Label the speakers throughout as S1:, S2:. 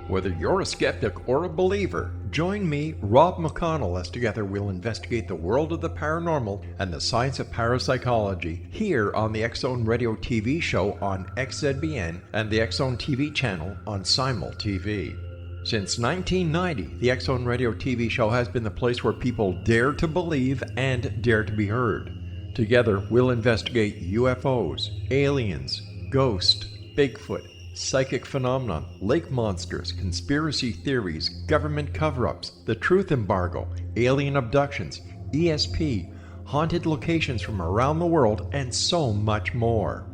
S1: Whether you're a skeptic or a believer, join me, Rob McConnell, as together we'll investigate the world of the paranormal and the science of parapsychology here on the X-Zone Radio TV show on XZBN and the X-Zone TV channel on Simul TV. Since 1990, the X-Zone Radio TV show has been the place where people dare to believe and dare to be heard. Together, we'll investigate UFOs, aliens, ghosts, Bigfoot, psychic phenomenon, lake monsters, conspiracy theories, government cover-ups, the truth embargo, alien abductions, ESP, haunted locations from around the world, and so much more.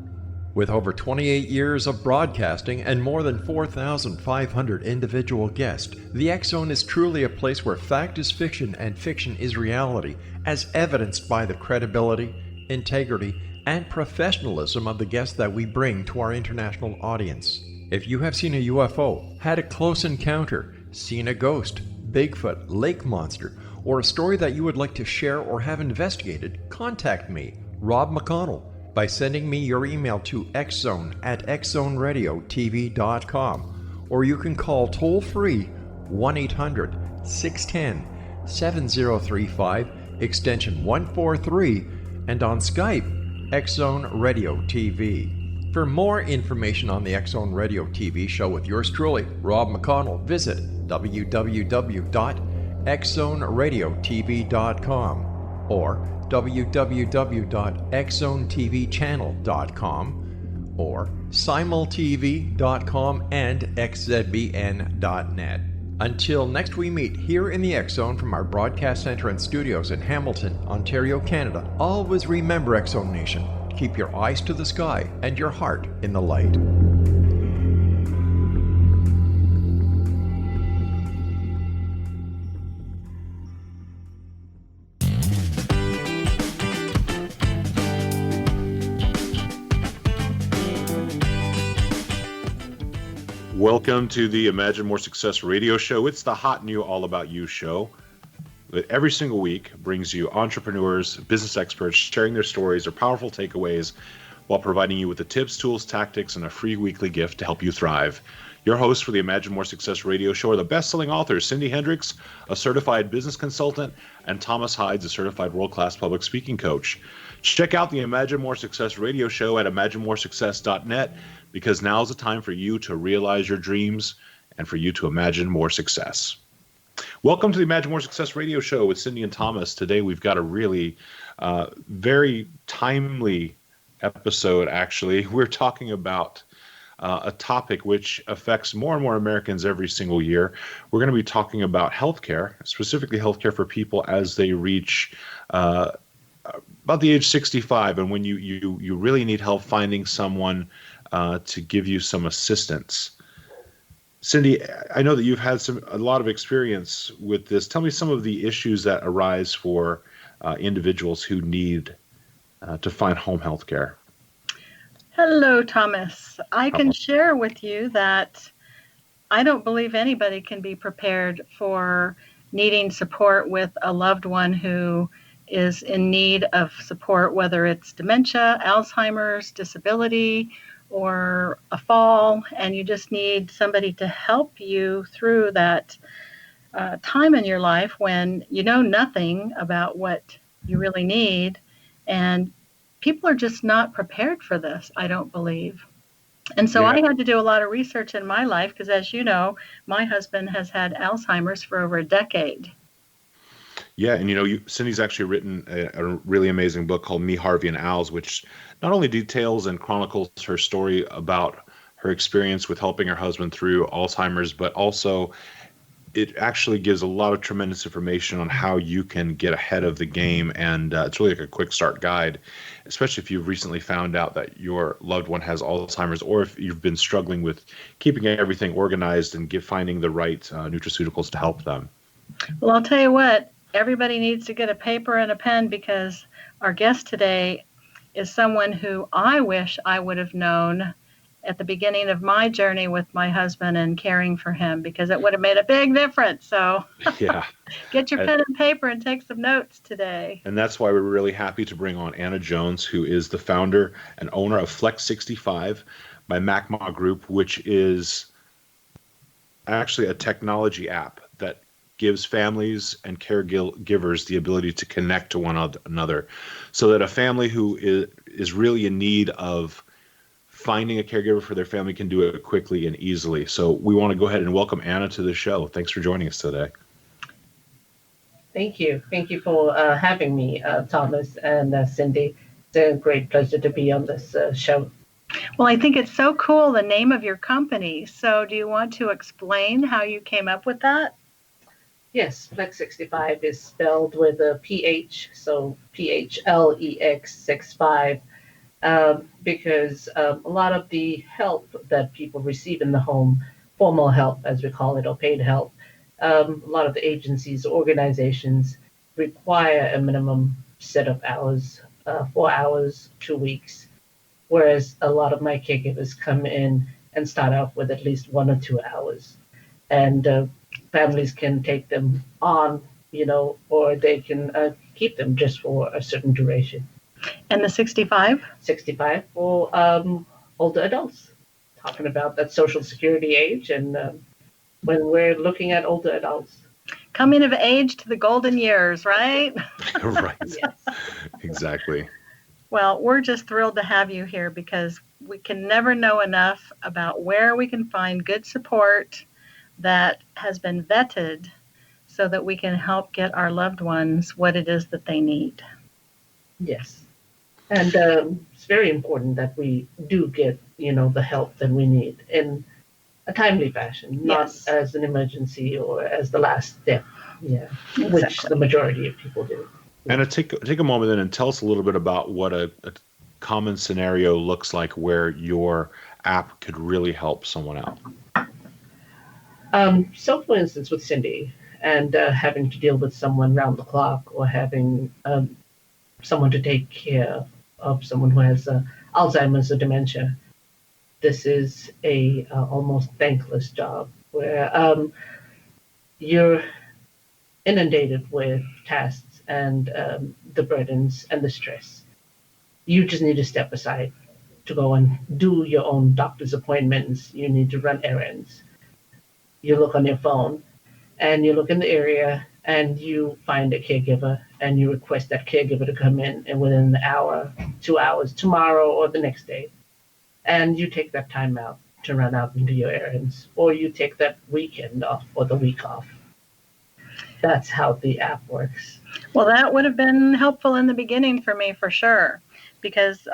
S1: With over 28 years of broadcasting and more than 4,500 individual guests, the X-Zone is truly a place where fact is fiction and fiction is reality, as evidenced by the credibility, integrity, and professionalism of the guests that we bring to our international audience. If you have seen a UFO, had a close encounter, seen a ghost, Bigfoot, lake monster, or a story that you would like to share or have investigated, contact me, Rob McConnell, by sending me your email to xzone@xzoneradiotv.com, or you can call toll-free 1-800-610-7035, extension 143, and on Skype, X-Zone Radio TV. For more information on the X-Zone Radio TV show with yours truly, Rob McConnell, visit www.xzoneradiotv.com or www.xzonetvchannel.com or simultv.com and xzbn.net. Until next we meet here in the X-Zone from our broadcast center and studios in Hamilton, Ontario, Canada, always remember, X-Zone Nation, keep your eyes to the sky and your heart in the light.
S2: Welcome to the Imagine More Success radio show. It's the hot new All About You show that every single week brings you entrepreneurs, business experts sharing their stories, their powerful takeaways, while providing you with the tips, tools, tactics, and a free weekly gift to help you thrive. Your hosts for the Imagine More Success radio show are the best-selling authors, Cindy Hendricks, a certified business consultant, and Thomas Hides, a certified world-class public speaking coach. Check out the Imagine More Success radio show at imaginemoresuccess.net, because now's the time for you to realize your dreams and for you to imagine more success. Welcome to the Imagine More Success radio show with Cindy and Thomas. Today we've got a really very timely episode, actually. We're talking about a topic which affects more and more Americans every single year. We're going to be talking about healthcare, specifically healthcare for people as they reach about the age 65, and when you really need help finding someone to give you some assistance. Cindy, I know that you've had a lot of experience with this. Tell me some of the issues that arise for individuals who need to find home health care.
S3: Hello, Thomas. I can share with you that I don't believe anybody can be prepared for needing support with a loved one who is in need of support, whether it's dementia, Alzheimer's, disability, or a fall, and you just need somebody to help you through that time in your life when you know nothing about what you really need, and people are just not prepared for this, I don't believe. And so I had to do a lot of research in my life because, as you know, my husband has had Alzheimer's for over a decade.
S2: Yeah, and Cindy's actually written a really amazing book called Me, Harvey, and Al's, which not only details and chronicles her story about her experience with helping her husband through Alzheimer's, but also it actually gives a lot of tremendous information on how you can get ahead of the game, and it's really like a quick start guide, especially if you've recently found out that your loved one has Alzheimer's, or if you've been struggling with keeping everything organized and finding the right nutraceuticals to help them.
S3: Well, I'll tell you what. Everybody needs to get a paper and a pen, because our guest today is someone who I wish I would have known at the beginning of my journey with my husband and caring for him, because it would have made a big difference. So get your pen and paper and take some notes today.
S2: And that's why we're really happy to bring on Anna Jones, who is the founder and owner of Flex 65 by MACMA Group, which is actually a technology app that gives families and caregivers the ability to connect to one another, so that a family who is really in need of finding a caregiver for their family can do it quickly and easily. So we want to go ahead and welcome Anna to the show. Thanks for joining us today.
S4: Thank you. Thank you for having me, Thomas and Cindy. It's a great pleasure to be on this show.
S3: Well, I think it's so cool, the name of your company. So do you want to explain how you came up with that?
S4: Yes, Plex 65 is spelled with a PH, so PHLEX 65, because a lot of the help that people receive in the home, formal help as we call it, or paid help, a lot of the agencies, organizations require a minimum set of hours, 4 hours, 2 weeks, whereas a lot of my caregivers come in and start off with at least 1 or 2 hours. And families can take them on, or they can keep them just for a certain duration.
S3: And the 65?
S4: 65 for older adults, talking about that Social Security age, and when we're looking at older adults.
S3: Coming of age to the golden years, right?
S2: Right.
S4: Yes.
S2: Exactly.
S3: Well, we're just thrilled to have you here because we can never know enough about where we can find good support that has been vetted so that we can help get our loved ones what it is that they need.
S4: Yes. And it's very important that we do get, the help that we need in a timely fashion, not
S3: Yes.
S4: as an emergency or as the last step, which
S3: Exactly.
S4: the majority of people do.
S2: Anna, take a moment then and tell us a little bit about what a common scenario looks like where your app could really help someone out.
S4: So, for instance, with Cindy and having to deal with someone round the clock, or having someone to take care of someone who has Alzheimer's or dementia, this is a almost thankless job where you're inundated with tasks and the burdens and the stress. You just need to step aside to go and do your own doctor's appointments. You need to run errands. You look on your phone and you look in the area and you find a caregiver and you request that caregiver to come in and within an hour, 2 hours, tomorrow or the next day. And you take that time out to run out and do your errands, or you take that weekend off or the week off. That's how the app works.
S3: Well, that would have been helpful in the beginning for me, for sure, because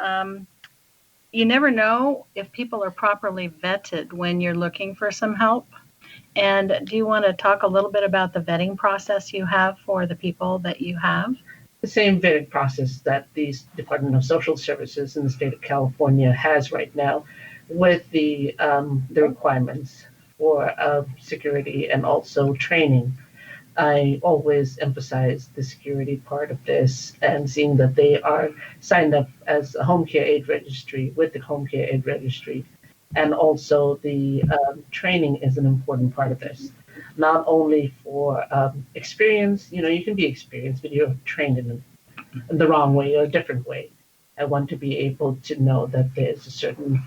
S3: you never know if people are properly vetted when you're looking for some help. And do you want to talk a little bit about the vetting process you have for the people that you have?
S4: The same vetting process that the Department of Social Services in the state of California has right now, with the requirements for security and also training. I always emphasize the security part of this and seeing that they are signed up as a home care aid registry with the home care aid registry. And also the training is an important part of this, not only for experience. You can be experienced, but you're trained in the wrong way or a different way. I want to be able to know that there's a certain,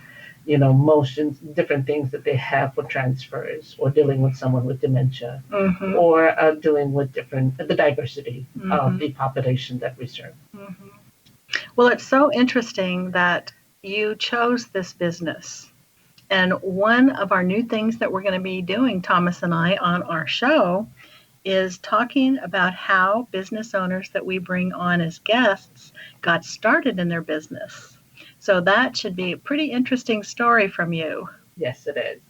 S4: motions, different things that they have for transfers, or dealing with someone with dementia,
S3: Mm-hmm.
S4: or dealing with the diversity
S3: Mm-hmm.
S4: of the population that we serve.
S3: Mm-hmm. Well, it's so interesting that you chose this business. And one of our new things that we're going to be doing, Thomas and I, on our show is talking about how business owners that we bring on as guests got started in their business. So that should be a pretty interesting story from you.
S4: Yes, it is.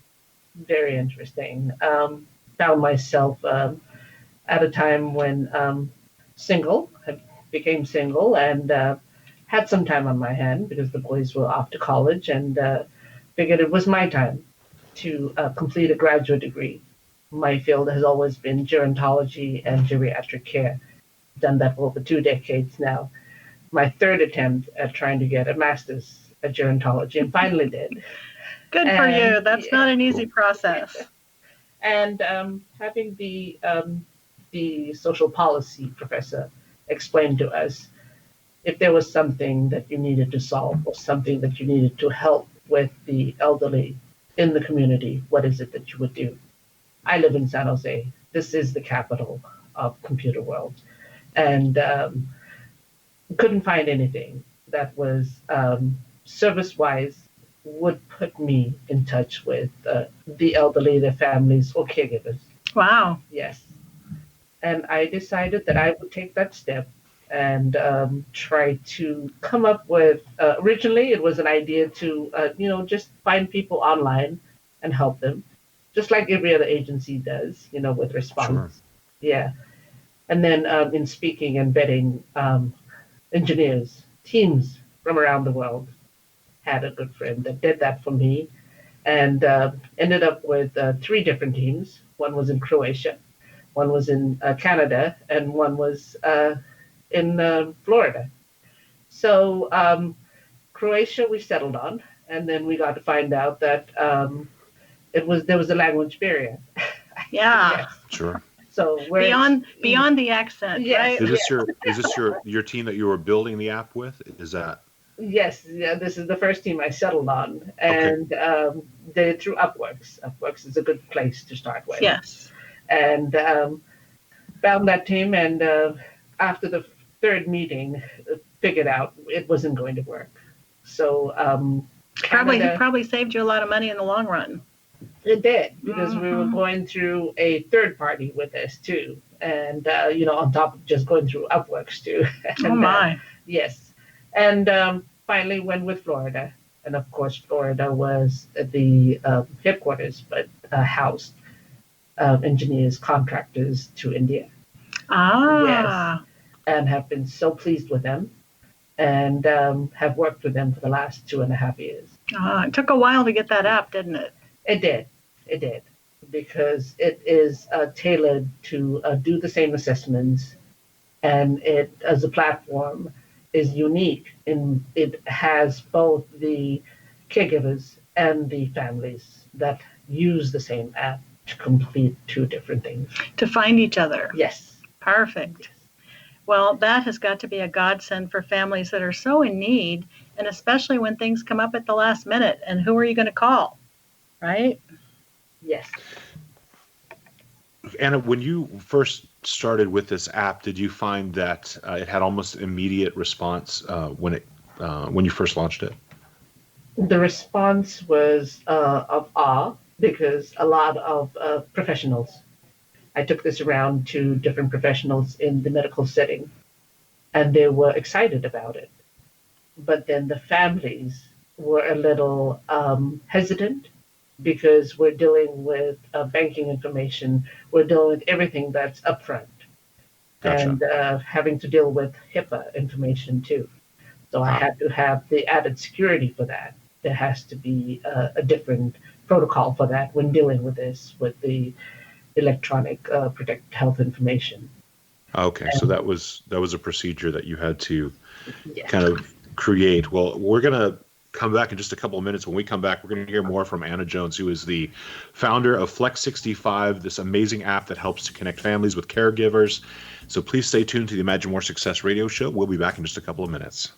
S4: Very interesting. Found myself at a time when became single, and had some time on my hand because the boys were off to college, and figured it was my time to complete a graduate degree. My field has always been gerontology and geriatric care. Done that for over 2 decades now. My third attempt at trying to get a master's at gerontology, and finally did.
S3: Good for you. That's not an easy process.
S4: And having the social policy professor explain to us, if there was something that you needed to solve or something that you needed to help with the elderly in the community, what is it that you would do? I live in San Jose. This is the capital of computer world. And couldn't find anything that was service-wise would put me in touch with the elderly, their families, or caregivers.
S3: Wow.
S4: Yes. And I decided that I would take that step and try to come up with, originally it was an idea to, just find people online and help them, just like every other agency does, with response.
S2: Sure.
S4: Yeah. And then in speaking and vetting engineers, teams from around the world, had a good friend that did that for me, and ended up with 3 different teams. One was in Croatia, one was in Canada, and one was in Florida. So Croatia we settled on, and then we got to find out that there was a language barrier.
S3: Yeah.
S4: Yes.
S2: Sure.
S4: So
S3: beyond the accent,
S4: Yes.
S3: right?
S2: Is this your team that you were building the app with? Is that?
S4: Yes, yeah, this is the first team I settled on, and did it through Upworks. Upworks is a good place to start with.
S3: Yes.
S4: And found that team, and after the 3rd meeting, figured out it wasn't going to work. So
S3: Probably saved you a lot of money in the long run.
S4: it did, because we were going through a third party with this too, and on top of just going through Upworks too. And,
S3: Oh my.
S4: yes. And finally went with Florida. And of course, Florida was the headquarters, but housed engineers, contractors to India.
S3: Ah.
S4: Yes. And have been so pleased with them, and have worked with them for the last 2.5 years.
S3: It took a while to get that app, didn't it?
S4: It did. Because it is tailored to do the same assessments, and it, as a platform, is unique in it has both the caregivers and the families that use the same app to complete 2 different things.
S3: To find each other.
S4: Yes.
S3: Perfect. Well, that has got to be a godsend for families that are so in need, and especially when things come up at the last minute. And who are you going to call? Right?
S4: Yes.
S2: Anna, when you first started with this app, did you find that it had almost immediate response when you first launched it?
S4: The response was of awe, because a lot of professionals, I took this around to different professionals in the medical setting, and they were excited about it. But then the families were a little hesitant, because we're dealing with banking information, we're dealing with everything that's upfront,
S2: Gotcha.
S4: and having to deal with HIPAA information too. So I had to have the added security for that. There has to be a different protocol for that when dealing with this, with the electronic protect health information.
S2: Okay, so that was a procedure that you had to
S4: Yeah.
S2: kind of create. Well, we're going to come back in just a couple of minutes. When we come back, we're going to hear more from Anna Jones, who is the founder of Flex65, this amazing app that helps to connect families with caregivers. So please stay tuned to the Imagine More Success radio show. We'll be back in just a couple of minutes.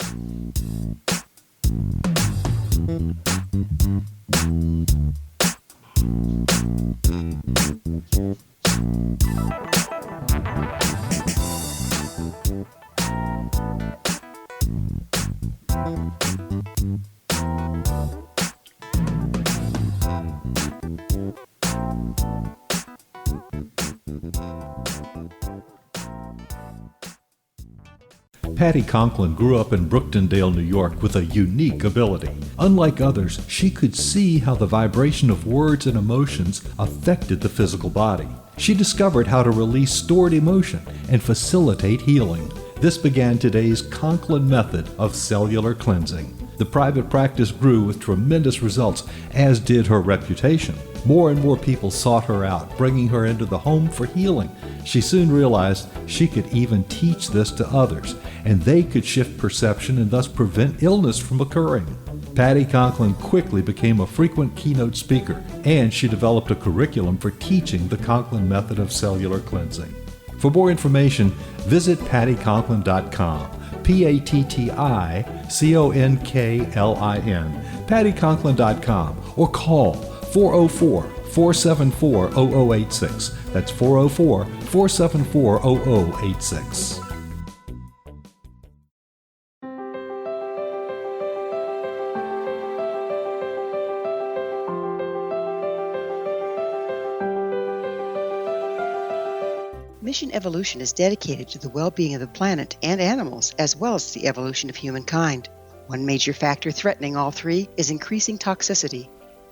S5: Patty Conklin grew up in Brooktondale, New York with a unique ability. Unlike others, she could see how the vibration of words and emotions affected the physical body. She discovered how to release stored emotion and facilitate healing. This began today's Conklin method of cellular cleansing. The private practice grew with tremendous results, as did her reputation. More and more people sought her out, bringing her into the home for healing. She soon realized she could even teach this to others, and they could shift perception and thus prevent illness from occurring. Patty Conklin quickly became a frequent keynote speaker, and she developed a curriculum for teaching the Conklin method of cellular cleansing. For more information, visit pattyconklin.com. PATTICONKLIN, pattyconklin.com, or call 404 404-474-0086. That's 404-474-0086.
S6: Mission Evolution is dedicated to the well-being of the planet and animals, as well as the evolution of humankind. One major factor threatening all three is increasing toxicity.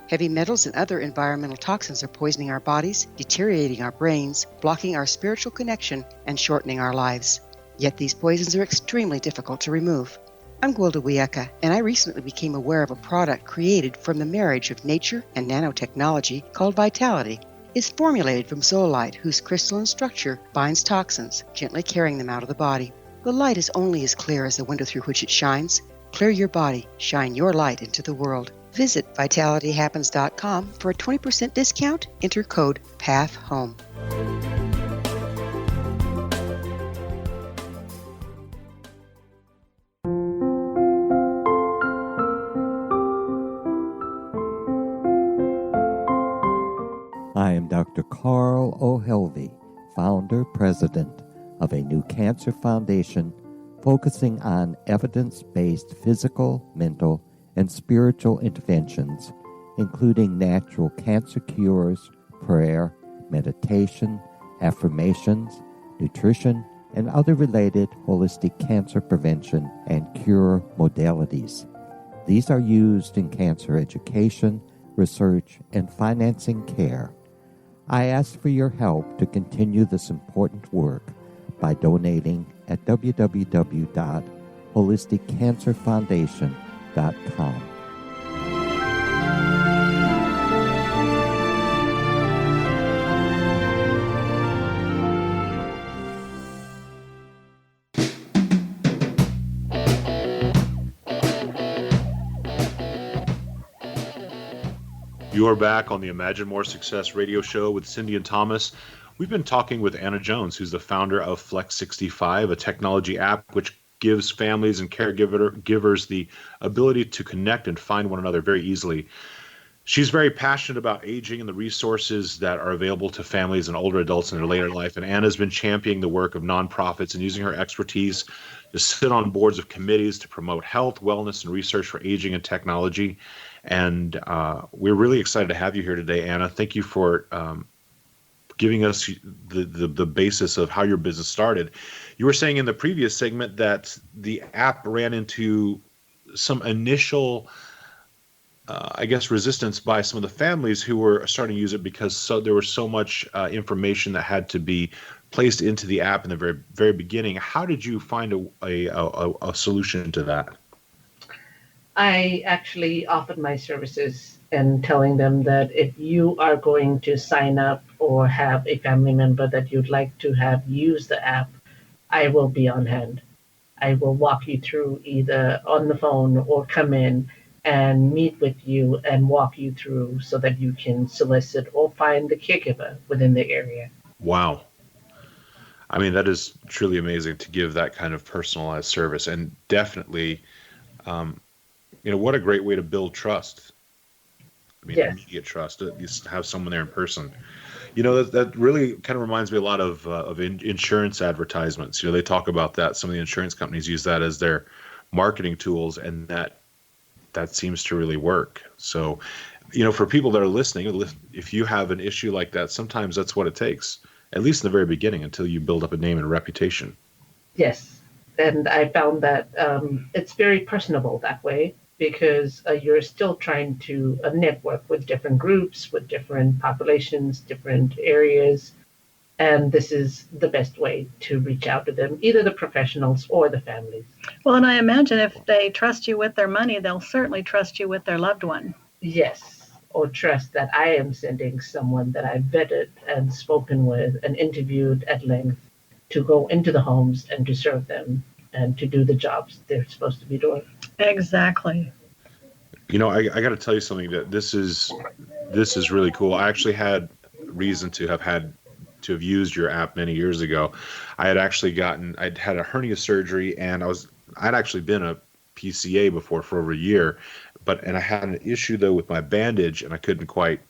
S6: Heavy metals and other environmental toxins are poisoning our bodies, deteriorating our brains, blocking our spiritual connection, and shortening our lives. Yet these poisons are extremely difficult to remove. I'm Gwilda Wiyaka, and I recently became aware of a product created from the marriage of nature and nanotechnology called Vitality. It's formulated from zoolite, whose crystalline structure binds toxins, gently carrying them out of the body. The light is only as clear as the window through which it shines. Clear your body, shine your light into the world. Visit vitalityhappens.com for a 20% discount. Enter code PATHHOME.
S7: I am Dr. Carl O'Helvey, founder, president of a new cancer foundation focusing on evidence-based physical, mental, and spiritual interventions, including natural cancer cures, prayer, meditation, affirmations, nutrition, and other related holistic cancer prevention and cure modalities. These are used in cancer education, research, and financing care. I ask for your help to continue this important work by donating at www.holisticcancerfoundation.com.
S2: You are back on the Imagine More Success radio show with Cindy and Thomas. We've been talking with Anna Jones, who's the founder of Flex65, a technology app which gives families and caregivers the ability to connect and find one another very easily. She's very passionate about aging and the resources that are available to families and older adults in their later life. And Anna's been championing the work of nonprofits and using her expertise to sit on boards of committees to promote health, wellness, and research for aging and technology. And we're really excited to have you here today, Anna. Thank you for giving us the basis of how your business started. You were saying in the previous segment that the app ran into some initial resistance by some of the families who were starting to use it because there was so much information that had to be placed into the app in the very, very beginning. How did you find a solution to that?
S4: I actually offered my services and telling them that if you are going to sign up or have a family member that you'd like to have use the app, I will be on hand. I will walk you through either on the phone or come in and meet with you and walk you through so that you can solicit or find the caregiver within the area.
S2: Wow. I mean, that is truly amazing to give that kind of personalized service, and definitely, what a great way to build trust. I mean,
S4: yes.
S2: Immediate trust. You have someone there in person. That really kind of reminds me a lot of insurance advertisements. They talk about that. Some of the insurance companies use that as their marketing tools, and that seems to really work. So, for people that are listening, if you have an issue like that, sometimes that's what it takes, at least in the very beginning, until you build up a name and a reputation.
S4: Yes. And I found that it's very personable that way, because you're still trying to network with different groups, with different populations, different areas. And this is the best way to reach out to them, either the professionals or the families.
S3: Well, and I imagine if they trust you with their money, they'll certainly trust you with their loved one.
S4: Yes, or trust that I am sending someone that I vetted and spoken with and interviewed at length to go into the homes and to serve them and to do the jobs they're supposed to be doing.
S3: Exactly.
S2: I got to tell you something, that this is really cool. I actually had reason to have used your app many years ago. I'd had a hernia surgery, and I'd actually been a PCA before for over a year, and I had an issue though with my bandage, and I couldn't quite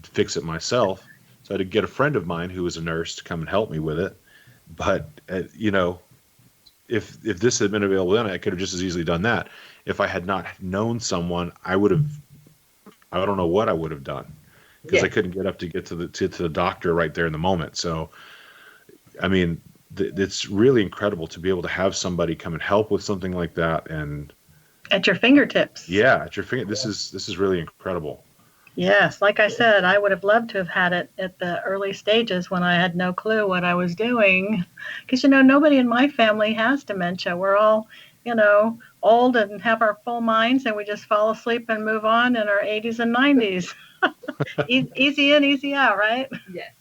S2: fix it myself. So I had to get a friend of mine who was a nurse to come and help me with it. But if this had been available then, I could have just as easily done that. If I had not known someone, I don't know what I would have done, because I couldn't get up to get to the doctor right there in the moment. So, I mean, it's really incredible to be able to have somebody come and help with something like that, and
S3: at your fingertips.
S2: Yeah, at your finger. This is really incredible.
S3: Yes, like I said, I would have loved to have had it at the early stages when I had no clue what I was doing. Because, nobody in my family has dementia. We're all, old and have our full minds, and we just fall asleep and move on in our 80s and 90s. Easy in, easy out, right?
S4: Yes.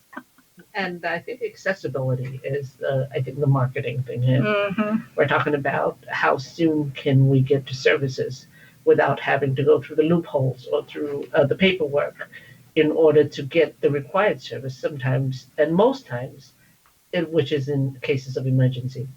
S4: And I think accessibility is, the marketing thing here.
S3: Mm-hmm.
S4: We're talking about how soon can we get to services without having to go through the loopholes or through the paperwork in order to get the required service sometimes, and most times, which is in cases of emergency.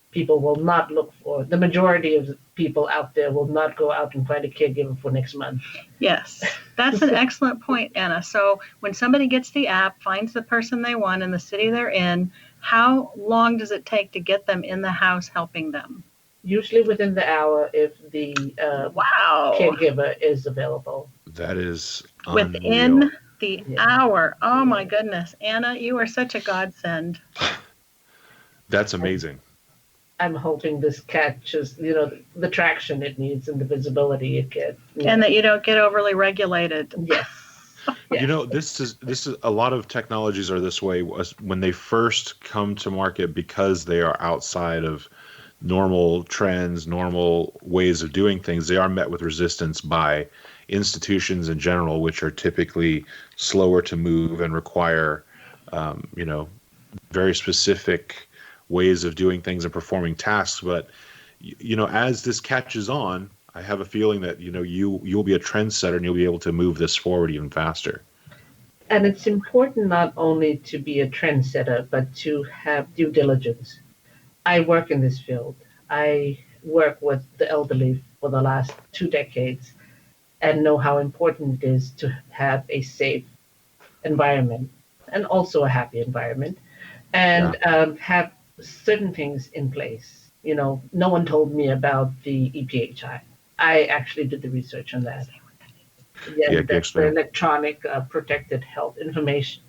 S4: People will not look for, the majority of people out there will not go out and find a caregiver for next month.
S3: Yes, that's an excellent point, Anna. So when somebody gets the app, finds the person they want in the city they're in, how long does it take to get them in the house helping them?
S4: Usually within the hour if the caregiver is available.
S2: That is
S3: within
S2: unreal.
S3: the hour. Oh my goodness. Anna, you are such a godsend.
S2: That's amazing.
S4: I'm hoping this catches, the traction it needs and the visibility it gets.
S3: And that you don't get overly regulated.
S4: Yes.
S2: This is a lot of technologies are this way when they first come to market, because they are outside of normal trends, normal ways of doing things. They are met with resistance by institutions in general, which are typically slower to move and require, very specific ways of doing things and performing tasks. But, as this catches on, I have a feeling that, you'll be a trendsetter and you'll be able to move this forward even faster.
S4: And it's important not only to be a trendsetter, but to have due diligence. I work in this field. I work with the elderly for the last 2 decades and know how important it is to have a safe environment and also a happy environment, and have certain things in place. No one told me about the EPHI. I actually did the research on that. That's the electronic protected health information.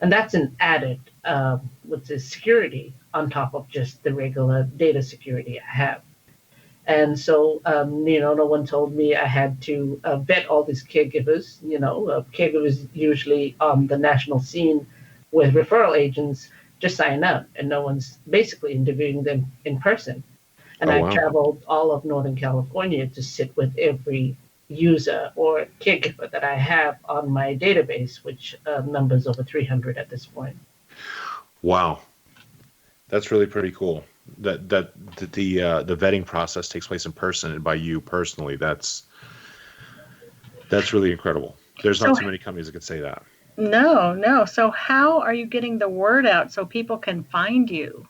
S4: And that's an added, security on top of just the regular data security I have. And so, no one told me I had to vet all these caregivers. Caregivers usually on the national scene with referral agents just sign up, and no one's basically interviewing them in person. And I traveled all of Northern California to sit with every user or caregiver that I have on my database, which numbers over 300 at this point.
S2: Wow, that's really pretty cool. That the vetting process takes place in person and by you personally. That's really incredible. There's not too many companies that could say that.
S3: No. So how are you getting the word out so people can find you?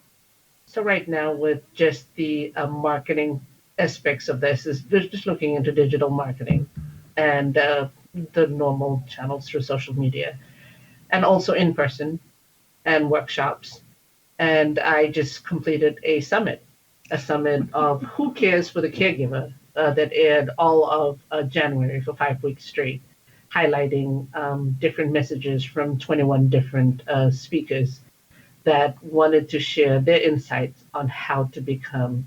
S4: So right now, with just the marketing aspects of this, is just looking into digital marketing and the normal channels through social media, and also in person and workshops. And I just completed a summit of Who Cares for the Caregiver that aired all of January for 5 weeks straight, highlighting different messages from 21 different speakers that wanted to share their insights on how to become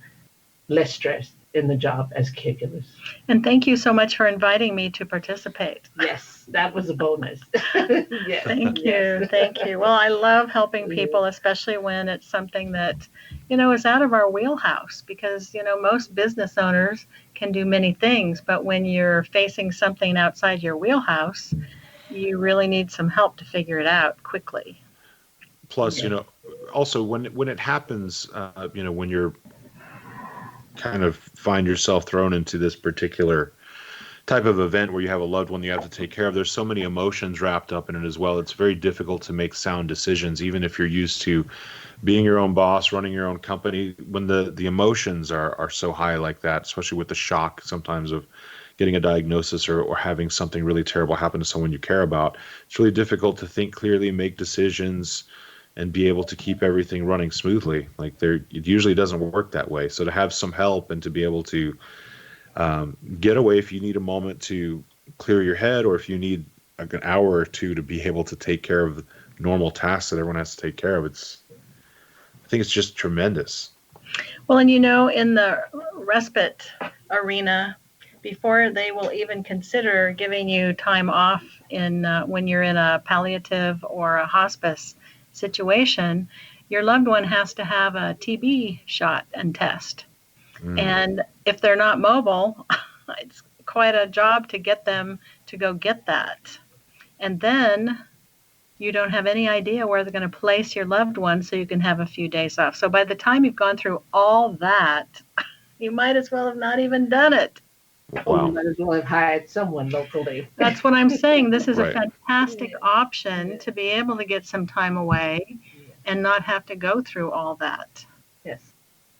S4: less stressed in the job as caregivers.
S3: And thank you so much for inviting me to participate.
S4: Yes, that was a bonus. Yes.
S3: Thank you. Well, I love helping people, especially when it's something that, is out of our wheelhouse, because, most business owners can do many things, but when you're facing something outside your wheelhouse, you really need some help to figure it out quickly.
S2: Plus, also when it happens, when you're kind of find yourself thrown into this particular type of event where you have a loved one you have to take care of, there's so many emotions wrapped up in it as well. It's very difficult to make sound decisions, even if you're used to being your own boss, running your own company. When the emotions are so high like that, especially with the shock sometimes of getting a diagnosis or having something really terrible happen to someone you care about, it's really difficult to think clearly, make decisions, and be able to keep everything running smoothly. Like it usually doesn't work that way. So to have some help and to be able to get away if you need a moment to clear your head, or if you need like an hour or two to be able to take care of the normal tasks that everyone has to take care of, I think it's just tremendous.
S3: Well, and in the respite arena, before they will even consider giving you time off when you're in a palliative or a hospice situation, your loved one has to have a TB shot and test. And if they're not mobile, it's quite a job to get them to go get that. And then you don't have any idea where they're going to place your loved one so you can have a few days off. So by the time you've gone through all that, you might as well have not even done it.
S4: Wow. You might as well have hired someone locally.
S3: That's what I'm saying. This is a fantastic option to be able to get some time away and not have to go through all that.
S4: Yes.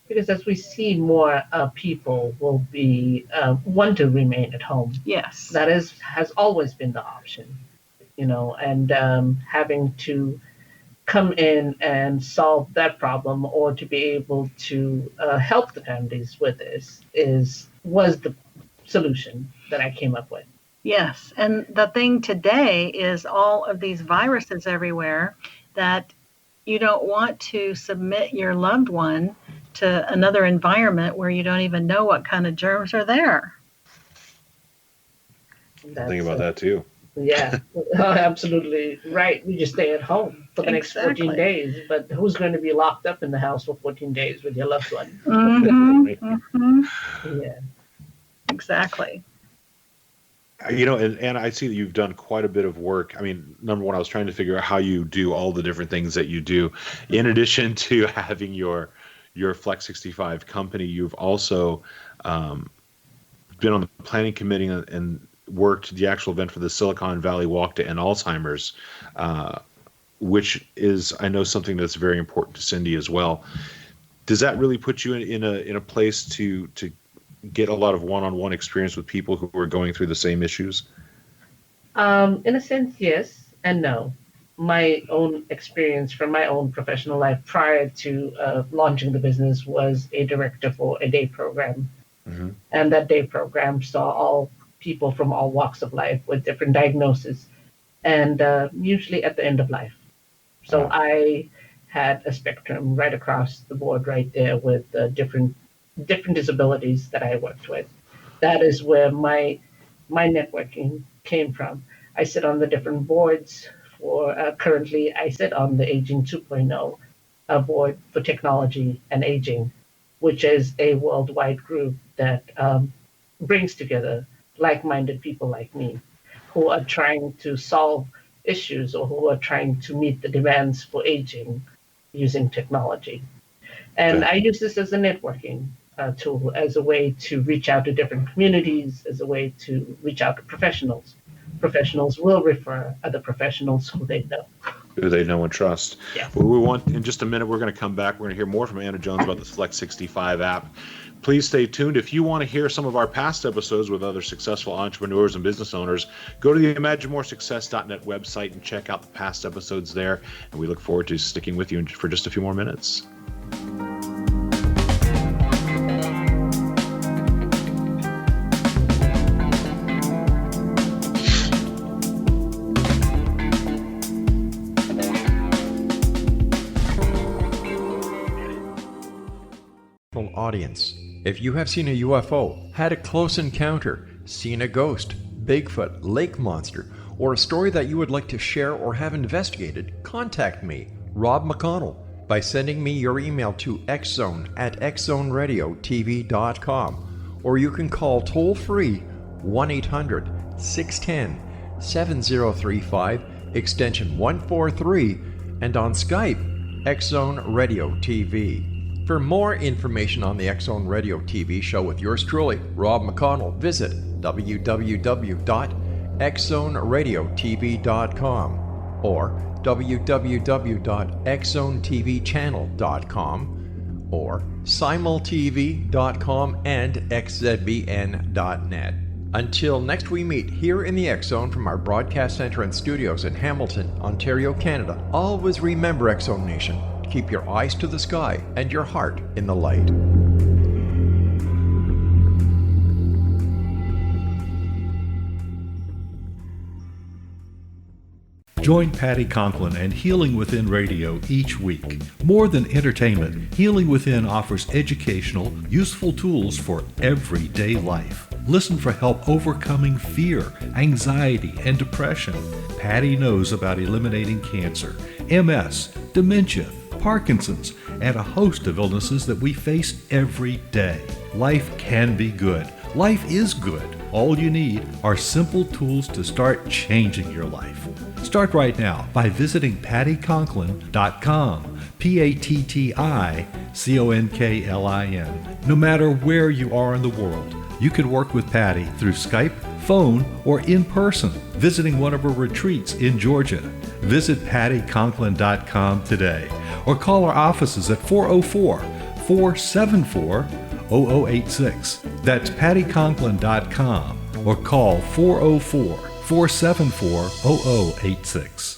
S4: Because as we see more people will be want to remain at home.
S3: Yes.
S4: That has always been the option, and having to come in and solve that problem, or to be able to help the families with this was the solution that I came up with.
S3: Yes. And the thing today is all of these viruses everywhere, that you don't want to submit your loved one to another environment where you don't even know what kind of germs are there.
S2: Think about that too.
S4: Yeah, absolutely right. You just stay at home for the next 14 days, but who's going to be locked up in the house for 14 days with your loved one? Yeah.
S3: Exactly.
S2: And I see that you've done quite a bit of work. I mean, number one, I was trying to figure out how you do all the different things that you do. In addition to having your Flex 65 company, you've also been on the planning committee and worked the actual event for the Silicon Valley Walk to End Alzheimer's, which is, I know, something that's very important to Cindy as well. Does that really put you in a place to get a lot of one-on-one experience with people who are going through the same issues?
S4: In a sense, yes and no. My own experience from my own professional life prior to launching the business was a director for a day program. Mm-hmm. And that day program saw all people from all walks of life with different diagnoses, and usually at the end of life. So I had a spectrum right across the board right there with different disabilities that I worked with. That is where my networking came from. I sit on the different boards for, currently I sit on the Aging 2.0 board for technology and aging, which is a worldwide group that brings together like-minded people like me who are trying to solve issues or who are trying to meet the demands for aging using technology. And I use this as a networking tool, as a way to reach out to different communities, as a way to reach out to professionals. Professionals will refer other professionals who they know and trust.
S2: Yeah. Well, we want, in just a minute, we're going to come back. We're going to hear more from Anna Jones about the Flex 65 app. Please stay tuned. If you want to hear some of our past episodes with other successful entrepreneurs and business owners, go to the ImagineMoreSuccess.net website and check out the past episodes there. And we look forward to sticking with you for just a few more minutes.
S1: Audience. If you have seen a UFO, had a close encounter, seen a ghost, Bigfoot, lake monster, or a story that you would like to share or have investigated, contact me, Rob McConnell, by sending me your email to xzone@xzoneradiotv.com, or you can call toll-free 1-800-610-7035, extension 143, and on Skype, X-Zone Radio TV. For more information on the X-Zone Radio TV show with yours truly, Rob McConnell, visit www.xzoneradiotv.com or www.xzonetvchannel.com or simultv.com and xzbn.net. Until next we meet here in the X Zone from our broadcast center and studios in Hamilton, Ontario, Canada, always remember, X Zone Nation, keep your eyes to the sky and your heart in the light.
S5: Join Patty Conklin and Healing Within Radio each week. More than entertainment, Healing Within offers educational, useful tools for everyday life. Listen for help overcoming fear, anxiety, and depression. Patty knows about eliminating cancer, MS, dementia, Parkinson's, and a host of illnesses that we face every day. Life can be good. Life is good. All you need are simple tools to start changing your life. Start right now by visiting pattyconklin.com, PATTICONKLIN. No matter where you are in the world, you can work with Patty through Skype, phone, or in person, visiting one of her retreats in Georgia. Visit pattyconklin.com today or call our offices at 404-474-0086. That's pattyconklin.com or call 404-474-0086.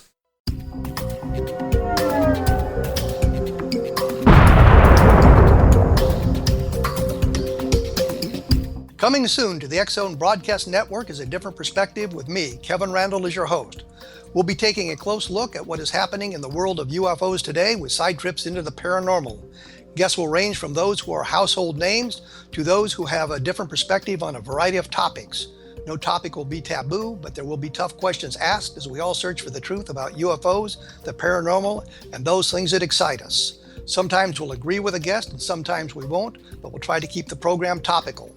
S8: Coming soon to the X Zone Broadcast Network is A Different Perspective with me, Kevin Randall, as your host. We'll be taking a close look at what is happening in the world of UFOs today with side trips into the paranormal. Guests will range from those who are household names to those who have a different perspective on a variety of topics. No topic will be taboo, but there will be tough questions asked as we all search for the truth about UFOs, the paranormal, and those things that excite us. Sometimes we'll agree with a guest and sometimes we won't, but we'll try to keep the program topical.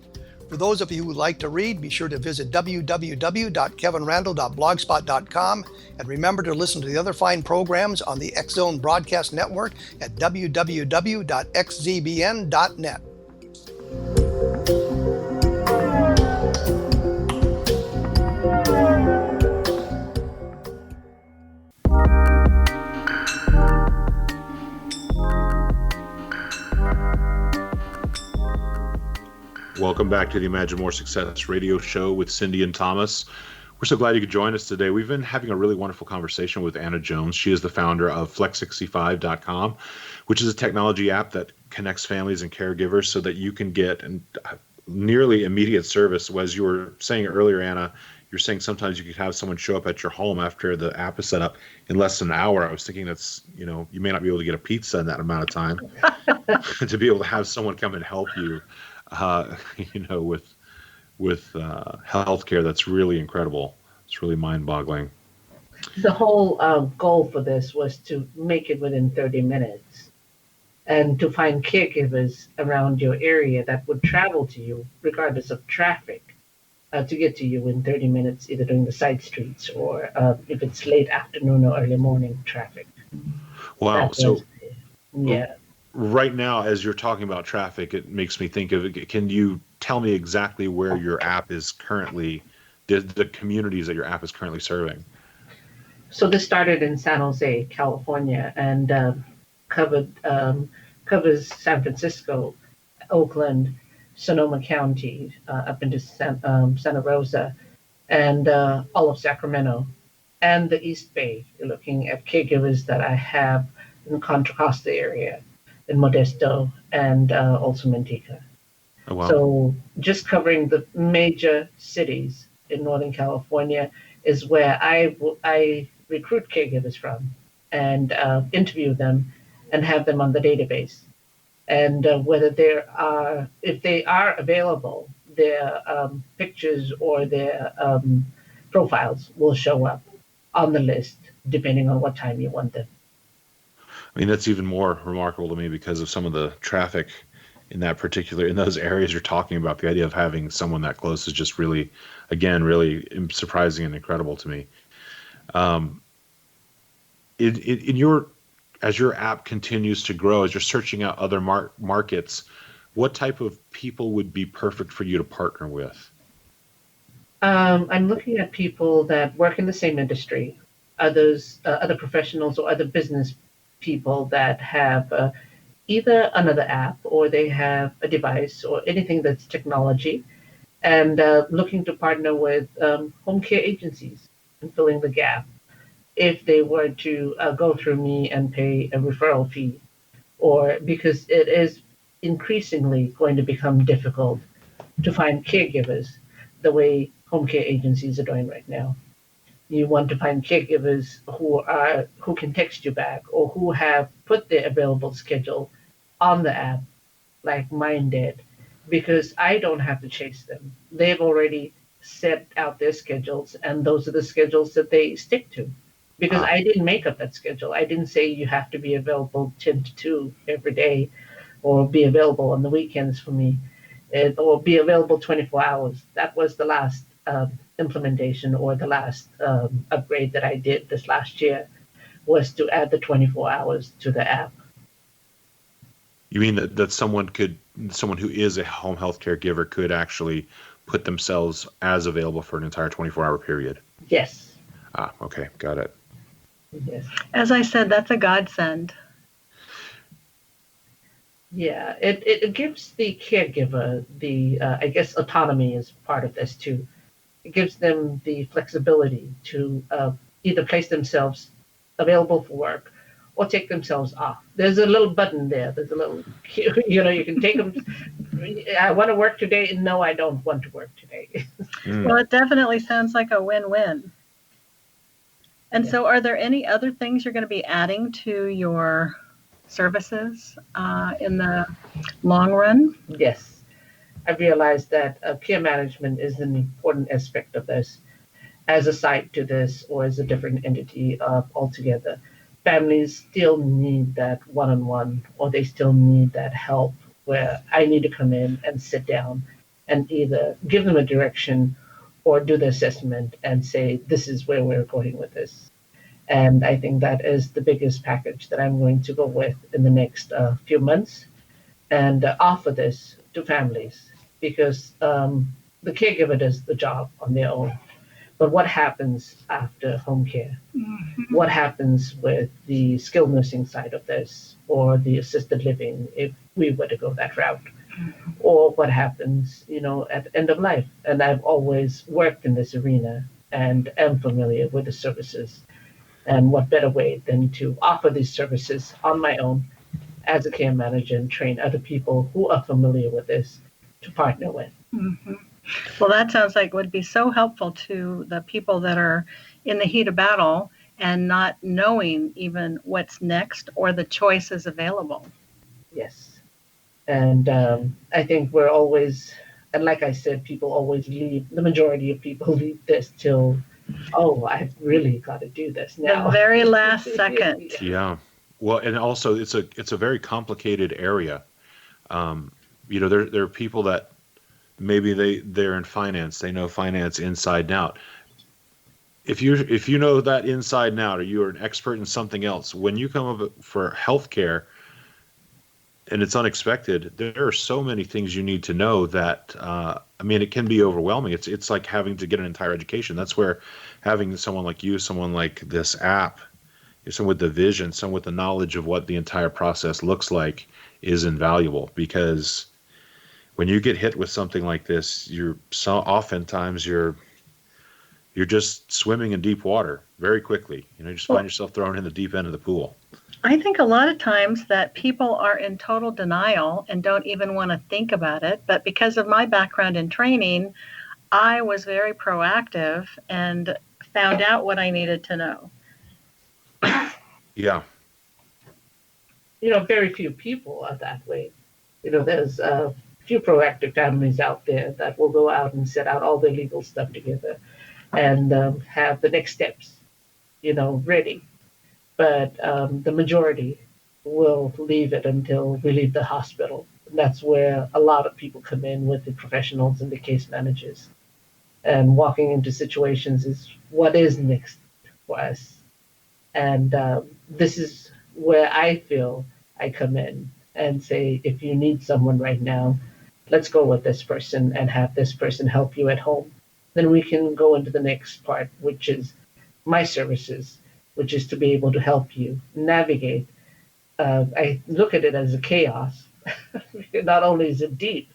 S8: For those of you who would like to read, be sure to visit www.kevinrandall.blogspot.com and remember to listen to the other fine programs on the X Zone Broadcast Network at www.xzbn.net.
S2: Welcome back to the Imagine More Success radio show with Cindy and Thomas. We're so glad you could join us today. We've been having a really wonderful conversation with Anna Jones. She is the founder of Flex65.com, which is a technology app that connects families and caregivers so that you can get nearly immediate service. As you were saying earlier, Anna, you're saying sometimes you could have someone show up at your home after the app is set up in less than an hour. I was thinking that's, you may not be able to get a pizza in that amount of time to be able to have someone come and help you. With healthcare, that's really incredible. It's really mind-boggling.
S4: The whole goal for this was to make it within 30 minutes and to find caregivers around your area that would travel to you, regardless of traffic, to get to you in 30 minutes, either during the side streets or if it's late afternoon or early morning traffic.
S2: Wow.
S4: Yeah.
S2: Right now, as you're talking about traffic, it makes me think of, can you tell me exactly where your app is currently, the communities that your app is currently serving?
S4: So this started in San Jose, California, and covers San Francisco, Oakland, Sonoma County, up into Santa Rosa, and all of Sacramento, and the East Bay. You're looking at caregivers that I have in Contra Costa area, in Modesto, and also Manteca.
S2: Oh, wow.
S4: So just covering the major cities in Northern California is where I recruit caregivers from and interview them and have them on the database. And if they are available, their pictures or their profiles will show up on the list depending on what time you want them.
S2: I mean, that's even more remarkable to me because of some of the traffic in those areas you're talking about. The idea of having someone that close is just really surprising and incredible to me. As your app continues to grow, as you're searching out other markets, what type of people would be perfect for you to partner with?
S4: I'm looking at people that work in the same industry, other professionals or other business people that have either another app or they have a device or anything that's technology and looking to partner with home care agencies and filling the gap if they were to go through me and pay a referral fee, or because it is increasingly going to become difficult to find caregivers the way home care agencies are doing right now. You want to find caregivers who can text you back or who have put their available schedule on the app like mine did, because I don't have to chase them. They've already set out their schedules, and those are the schedules that they stick to. Because I didn't make up that schedule. I didn't say you have to be available 10 to 2 every day or be available on the weekends for me or be available 24 hours. That was the last implementation or the last upgrade that I did this last year, was to add the 24 hours to the app.
S2: You mean that someone who is a home health caregiver could actually put themselves as available for an entire 24-hour period?
S4: Yes.
S2: Okay, got it.
S4: Yes.
S3: As I said, that's a godsend.
S4: Yeah, it gives the caregiver the, I guess, autonomy is part of this too. It gives them the flexibility to either place themselves available for work or take themselves off. There's a little button there. There's a little, you can take them. I want to work today. No, I don't want to work today.
S3: Well, it definitely sounds like a win-win. And so are there any other things you're going to be adding to your services in the long run?
S4: Yes. I realized that care management is an important aspect of this, as a side to this or as a different entity altogether. Families still need that one-on-one, or they still need that help where I need to come in and sit down and either give them a direction or do the assessment and say, this is where we're going with this. And I think that is the biggest package that I'm going to go with in the next few months, and offer this to families, because the caregiver does the job on their own. But what happens after home care? Mm-hmm. What happens with the skilled nursing side of this, or the assisted living, if we were to go that route? Mm-hmm. Or what happens, at the end of life? And I've always worked in this arena and am familiar with the services. And what better way than to offer these services on my own as a care manager and train other people who are familiar with this to partner with.
S3: Mm-hmm. Well, that sounds like it would be so helpful to the people that are in the heat of battle and not knowing even what's next or the choices available.
S4: Yes. And I think we're always, and like I said, people always leave, the majority of people leave this till, I've really got to do this now.
S3: The very last second.
S2: Yeah. Well, and also it's a very complicated area. There are people that maybe they're in finance, they know finance inside and out. If you know that inside and out, or you're an expert in something else, when you come up for healthcare and it's unexpected, there are so many things you need to know that it can be overwhelming. It's like having to get an entire education. That's where having someone like you, someone like this app, someone with the vision, someone with the knowledge of what the entire process looks like is invaluable, because when you get hit with something like this, oftentimes you're just swimming in deep water very quickly. You just find yourself thrown in the deep end of the pool.
S3: I think a lot of times that people are in total denial and don't even want to think about it. But because of my background in training, I was very proactive and found out what I needed to know.
S2: Yeah.
S4: Very few people are that way. There's few proactive families out there that will go out and set out all their legal stuff together and have the next steps, ready. But the majority will leave it until we leave the hospital. And that's where a lot of people come in with the professionals and the case managers. And walking into situations is what is next for us. And this is where I feel I come in and say, if you need someone right now, let's go with this person and have this person help you at home. Then we can go into the next part, which is my services, which is to be able to help you navigate. I look at it as a chaos. Not only is it deep,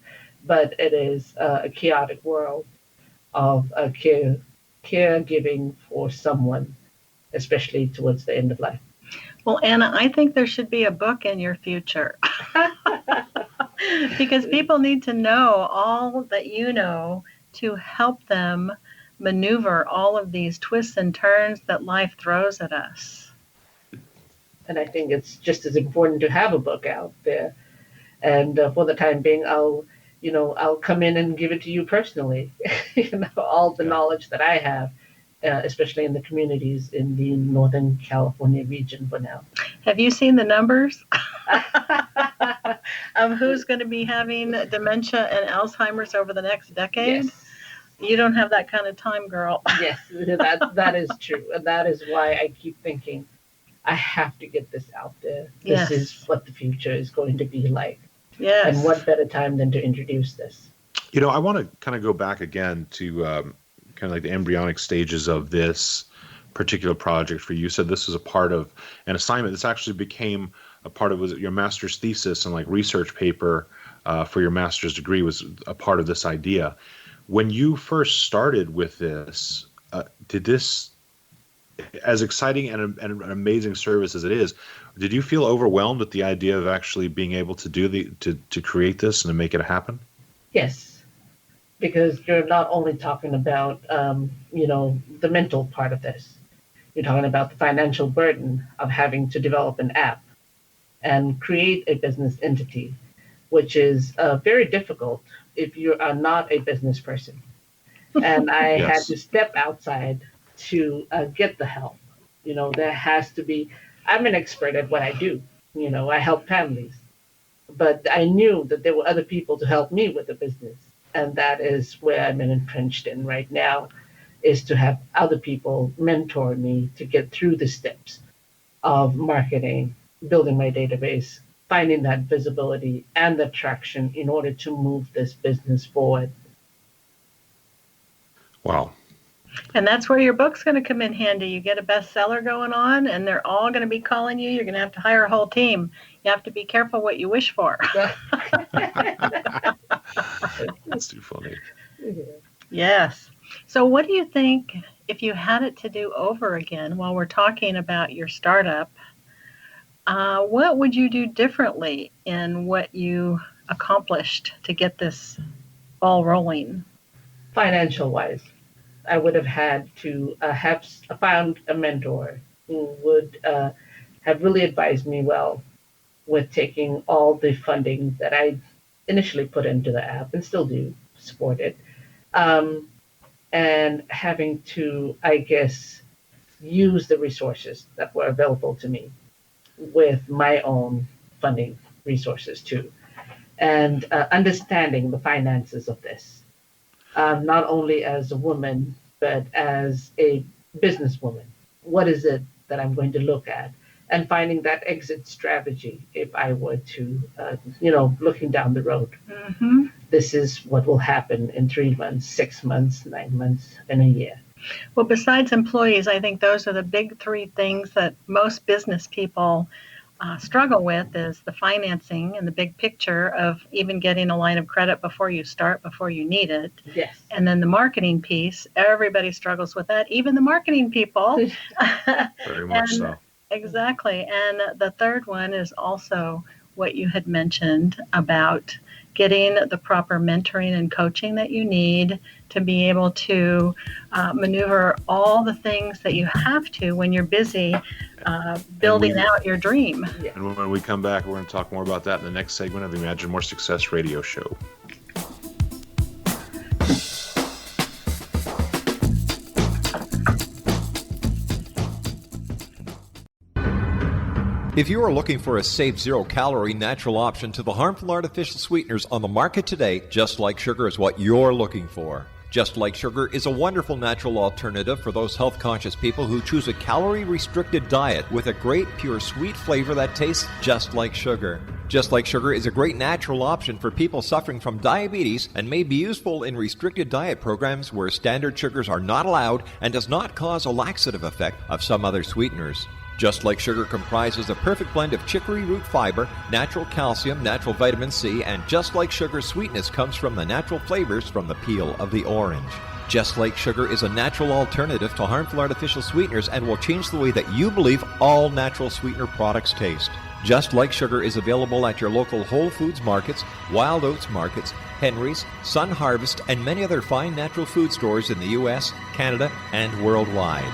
S4: but it is a chaotic world of caregiving for someone, especially towards the end of life.
S3: Well, Anna, I think there should be a book in your future because people need to know all that you know to help them maneuver all of these twists and turns that life throws at us.
S4: And I think it's just as important to have a book out there. And for the time being, I'll come in and give it to you personally. All the knowledge that I have, especially in the communities in the Northern California region for now.
S3: Have you seen the numbers of who's going to be having dementia and Alzheimer's over the next decade?
S4: Yes.
S3: You don't have that kind of time, girl.
S4: Yes, that is true. And that is why I keep thinking, I have to get this out there. This is what the future is going to be like.
S3: Yes.
S4: And what better time than to introduce this?
S2: I want to kind of go back again to kind of like the embryonic stages of this particular project for you. You said this was a part of an assignment. This actually became a part of your master's thesis and like research paper for your master's degree was a part of this idea. When you first started with this, did this, as exciting and an amazing service as it is, did you feel overwhelmed with the idea of actually being able to do to create this and to make it happen?
S4: Yes, because you're not only talking about the mental part of this. You're talking about the financial burden of having to develop an app and create a business entity, which is very difficult if you are not a business person. And I had to step outside to get the help. There has to be, I'm an expert at what I do. I help families, but I knew that there were other people to help me with the business. And that is where I'm entrenched in right now, is to have other people mentor me to get through the steps of marketing, building my database, finding that visibility and the traction in order to move this business forward.
S2: Wow.
S3: And that's where your book's going to come in handy. You get a bestseller going on, and they're all going to be calling you. You're going to have to hire a whole team. You have to be careful what you wish for.
S2: That's too funny.
S3: Yes. So what do you think, if you had it to do over again while we're talking about your startup, what would you do differently in what you accomplished to get this ball rolling?
S4: Financial-wise, I would have had to have found a mentor who would have really advised me well with taking all the funding that I initially put into the app and still do support it, and having to, I guess, use the resources that were available to me with my own funding resources too, and understanding the finances of this. Not only as a woman, but as a businesswoman. What is it that I'm going to look at? And finding that exit strategy if I were to, looking down the road.
S3: Mm-hmm.
S4: This is what will happen in 3 months, 6 months, 9 months, and a year.
S3: Well, besides employees, I think those are the big three things that most business people struggle with, is the financing and the big picture of even getting a line of credit before you start, before you need it.
S4: Yes.
S3: And then the marketing piece, everybody struggles with that, even the marketing people.
S2: Very much so.
S3: Exactly. And the third one is also what you had mentioned about getting the proper mentoring and coaching that you need to be able to maneuver all the things that you have to when you're busy building out your dream.
S4: Yeah.
S2: And when we come back, we're going to talk more about that in the next segment of the Imagine More Success radio show.
S1: If you are looking for a safe, zero-calorie natural option to the harmful artificial sweeteners on the market today, Just Like Sugar is what you're looking for. Just Like Sugar is a wonderful natural alternative for those health-conscious people who choose a calorie-restricted diet with a great, pure, sweet flavor that tastes just like sugar. Just Like Sugar is a great natural option for people suffering from diabetes and may be useful in restricted diet programs where standard sugars are not allowed and does not cause a laxative effect of some other sweeteners. Just Like Sugar comprises a perfect blend of chicory root fiber, natural calcium, natural vitamin C, and Just Like Sugar's sweetness comes from the natural flavors from the peel of the orange. Just Like Sugar is a natural alternative to harmful artificial sweeteners and will change the way that you believe all natural sweetener products taste. Just Like Sugar is available at your local Whole Foods markets, Wild Oats markets, Henry's, Sun Harvest, and many other fine natural food stores in the U.S., Canada, and worldwide.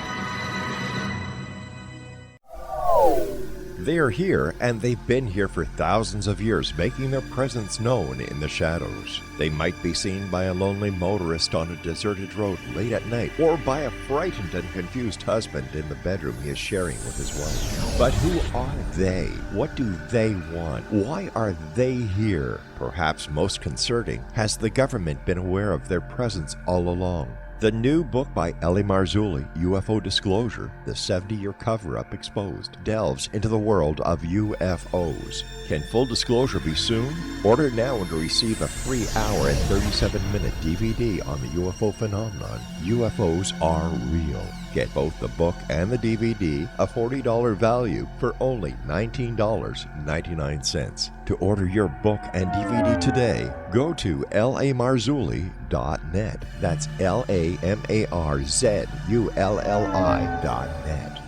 S1: They are here, and they've been here for thousands of years, making their presence known in the shadows. They might be seen by a lonely motorist on a deserted road late at night, or by a frightened and confused husband in the bedroom he is sharing with his wife. But who are they? What do they want? Why are they here? Perhaps most concerning, has the government been aware of their presence all along? The new book by Ellie Marzulli, UFO Disclosure, the 70-year cover-up exposed, delves into the world of UFOs. Can full disclosure be soon? Order now and receive a free hour and 37-minute DVD on the UFO phenomenon. UFOs are real. Get both the book and the DVD, a $40 value, for only $19.99. To order your book and DVD today, go to lamarzulli.net. That's LAMARZULLI.net.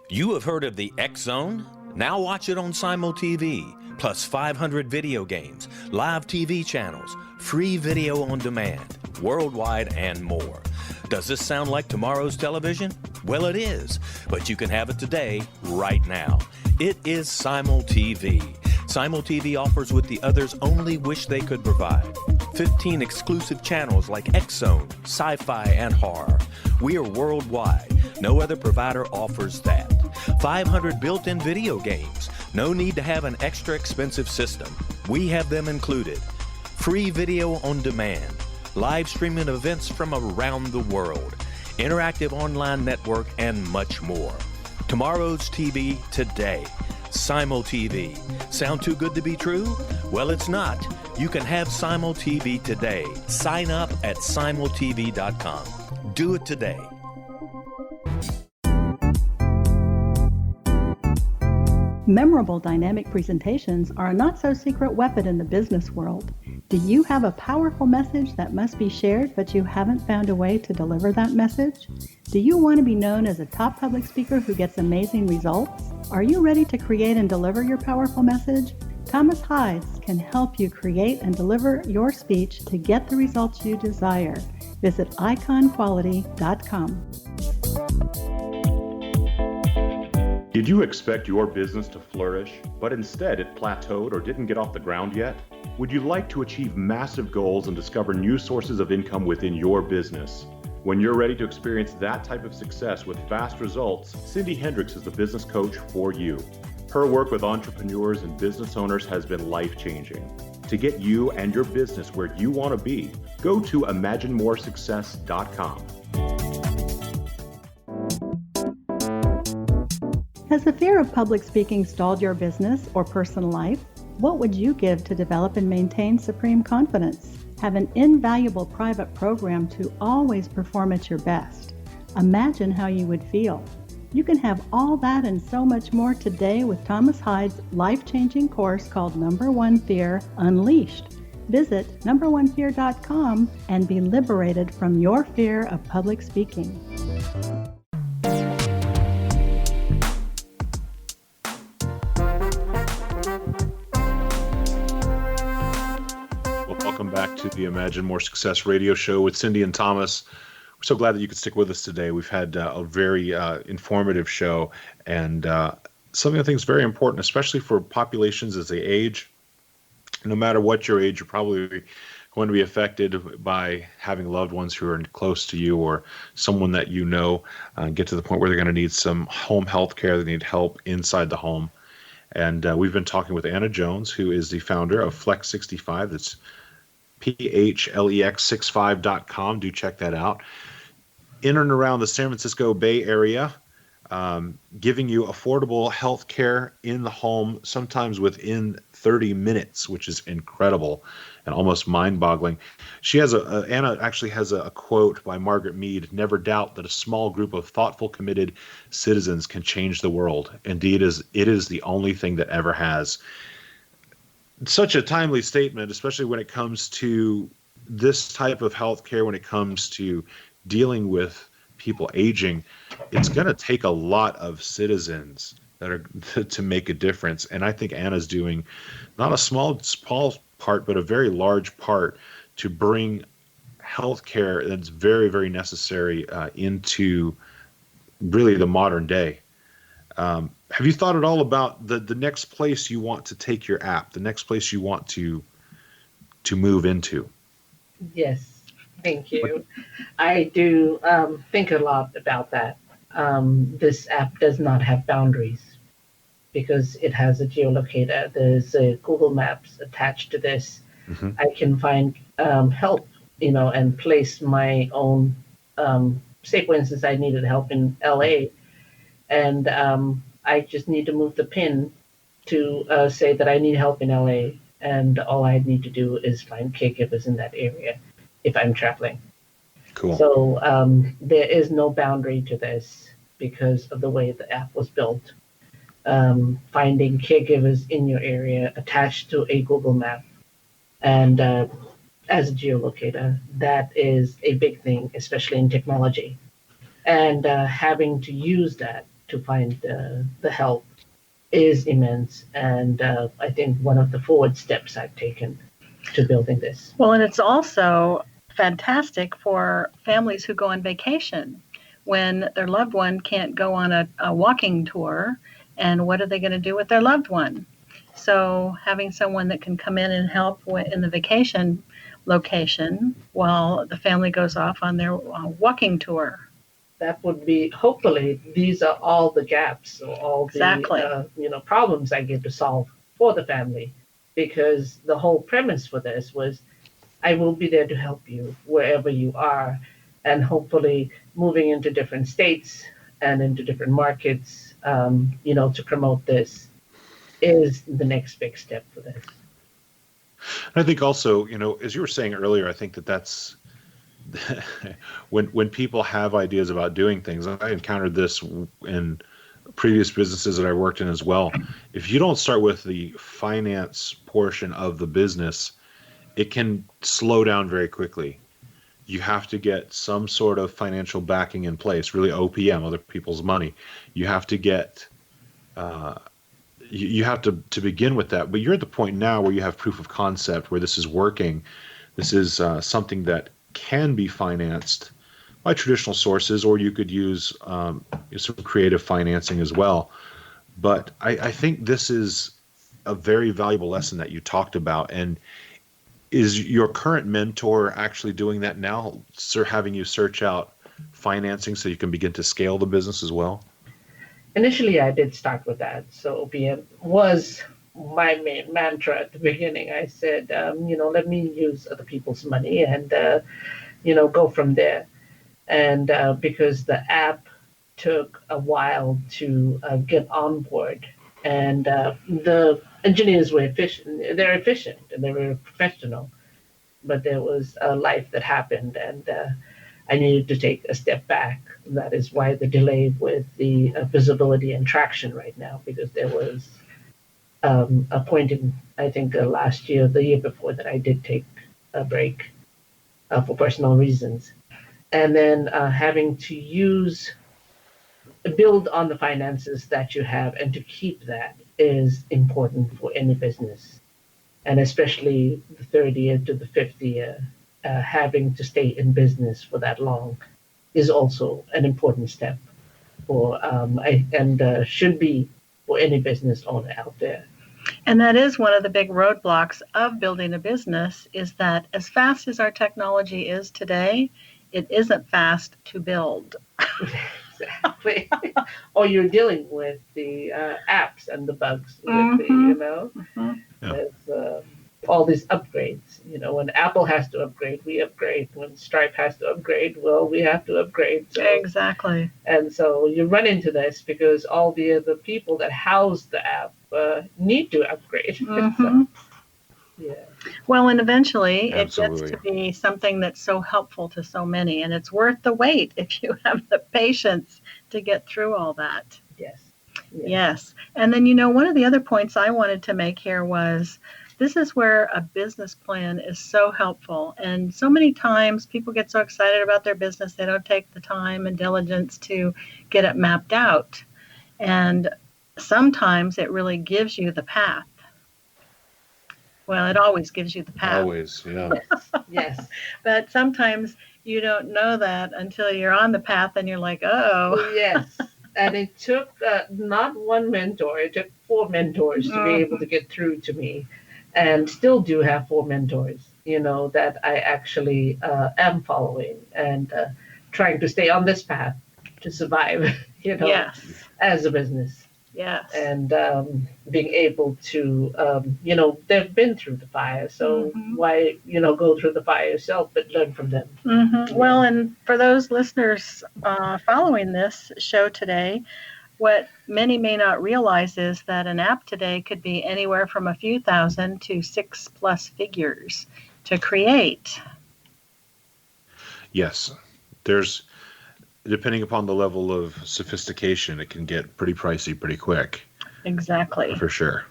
S9: You have heard of the X Zone? Now watch it on Simul TV, plus 500 video games, live TV channels, free video on demand, worldwide, and more. Does this sound like tomorrow's television? Well, it is, but you can have it today, right now. It is Simul TV. Simul TV offers what the others only wish they could provide. 15 exclusive channels like X Zone, sci-fi, and horror. We are worldwide. No other provider offers that. 500 built-in video games. No need to have an extra expensive system. We have them included. Free video on demand. Live streaming events from around the world, interactive online network, and much more. Tomorrow's TV today. Simul TV. Sound too good to be true? Well, it's not. You can have Simul TV today. Sign up at simultv.com. Do it today.
S10: Memorable dynamic presentations are a not-so-secret weapon in the business world. Do you have a powerful message that must be shared, but you haven't found a way to deliver that message? Do you want to be known as a top public speaker who gets amazing results? Are you ready to create and deliver your powerful message? Thomas Hides can help you create and deliver your speech to get the results you desire. Visit iconquality.com.
S2: Did you expect your business to flourish, but instead it plateaued or didn't get off the ground yet? Would you like to achieve massive goals and discover new sources of income within your business? When you're ready to experience that type of success with fast results, Cindy Hendricks is the business coach for you. Her work with entrepreneurs and business owners has been life-changing. To get you and your business where you want to be, go to imaginemoresuccess.com.
S10: Has the fear of public speaking stalled your business or personal life? What would you give to develop and maintain supreme confidence? Have an invaluable private program to always perform at your best. Imagine how you would feel. You can have all that and so much more today with Thomas Hides' life-changing course called Number One Fear Unleashed. Visit numberonefear.com and be liberated from your fear of public speaking.
S2: Welcome back to the Imagine More Success radio show with Cindy and Thomas. We're so glad that you could stick with us today. We've had a very informative show, and something I think is very important, especially for populations as they age. No matter what your age, you're probably going to be affected by having loved ones who are close to you or someone that you know get to the point where they're going to need some home health care. They need help inside the home. And we've been talking with Anna Jones, who is the founder of Flex65. That's PHLEX65.com. Do check that out. In and around the San Francisco Bay Area, giving you affordable health care in the home, sometimes within 30 minutes, which is incredible and almost mind-boggling. She has Anna actually has a quote by Margaret Mead: "Never doubt that a small group of thoughtful, committed citizens can change the world. Indeed, it is the only thing that ever has." Such a timely statement, especially when it comes to this type of healthcare, when it comes to dealing with people aging. It's going to take a lot of citizens that are to make a difference. And I think Anna's doing not a small part, but a very large part to bring healthcare that's very, very necessary into really the modern day. Have you thought at all about the next place you want to take your app, the next place you want to move into?
S4: Yes, thank you. I do think a lot about that. This app does not have boundaries because it has a geolocator. There's a Google Maps attached to this.
S2: Mm-hmm.
S4: I can find help, and place my own. Say, for instance, I needed help in LA, and I just need to move the pin to say that I need help in LA, and all I need to do is find caregivers in that area if I'm traveling.
S2: Cool.
S4: So there is no boundary to this because of the way the app was built. Finding caregivers in your area attached to a Google map and as a geolocator, that is a big thing, especially in technology. And having to use that to find the help is immense. And I think one of the forward steps I've taken to building this.
S3: Well, and it's also fantastic for families who go on vacation when their loved one can't go on a walking tour, and what are they going to do with their loved one? So having someone that can come in and help in the vacation location while the family goes off on their walking tour.
S4: That would be, hopefully, these are all the gaps or all the
S3: Exactly.
S4: Problems I get to solve for the family, because the whole premise for this was I will be there to help you wherever you are, and hopefully moving into different states and into different markets, to promote this is the next big step for this.
S2: I think also, as you were saying earlier, I think that's when people have ideas about doing things. I encountered this in previous businesses that I worked in as well. If you don't start with the finance portion of the business, it can slow down very quickly. You have to get some sort of financial backing in place, really OPM, other people's money. You have to get, you have to begin with that. But you're at the point now where you have proof of concept, where this is working. This is something that can be financed by traditional sources, or you could use some creative financing as well. But I think this is a very valuable lesson that you talked about. And is your current mentor actually doing that now, sir, having you search out financing so you can begin to scale the business as well?
S4: Initially, I did start with that. So OPM was my main mantra at the beginning. I said, let me use other people's money and, go from there. And because the app took a while to get on board, and the engineers were efficient. They're efficient and they were professional, but there was a life that happened, and I needed to take a step back. That is why the delay with the visibility and traction right now, because there was a point in, I think, last year, the year before, that I did take a break for personal reasons. And then having to build on the finances that you have, and to keep that is important for any business. And especially the third year to the fifth year, having to stay in business for that long is also an important step for, should be for any business owner out there.
S3: And that is one of the big roadblocks of building a business, is that as fast as our technology is today, it isn't fast to build.
S4: Exactly. Or you're dealing with the apps and the bugs with
S3: Mm-hmm.
S4: the,
S3: Mm-hmm.
S2: Yeah.
S4: there's all these upgrades When Apple has to upgrade, we upgrade. When Stripe has to upgrade, well, we have to upgrade. So,
S3: Exactly.
S4: and so you run into this because all the other people that house the app need to upgrade.
S3: Mhm.
S4: Yeah.
S3: Well, and eventually it gets
S2: Absolutely.
S3: to be something that's so helpful to so many, and it's worth the wait if you have the patience to get through all that.
S4: Yes.
S3: Yes. And then, one of the other points I wanted to make here was this is where a business plan is so helpful. And so many times people get so excited about their business, they don't take the time and diligence to get it mapped out. And sometimes it really gives you the path. Well, it always gives you the path.
S2: Always, yeah.
S4: Yes.
S3: But sometimes you don't know that until you're on the path and you're like, oh.
S4: Yes. And it took not one mentor, it took 4 mentors to be able to get through to me. And still do have 4 mentors, that I actually am following and trying to stay on this path to survive,
S3: Yes.
S4: as a business.
S3: Yes.
S4: And being able to, they've been through the fire. So why, go through the fire yourself, but learn from them.
S3: Mm-hmm. Well, and for those listeners following this show today, what many may not realize is that an app today could be anywhere from a few thousand to 6+ figures to create.
S2: Yes. Depending upon the level of sophistication, it can get pretty pricey pretty quick.
S3: Exactly.
S2: For sure.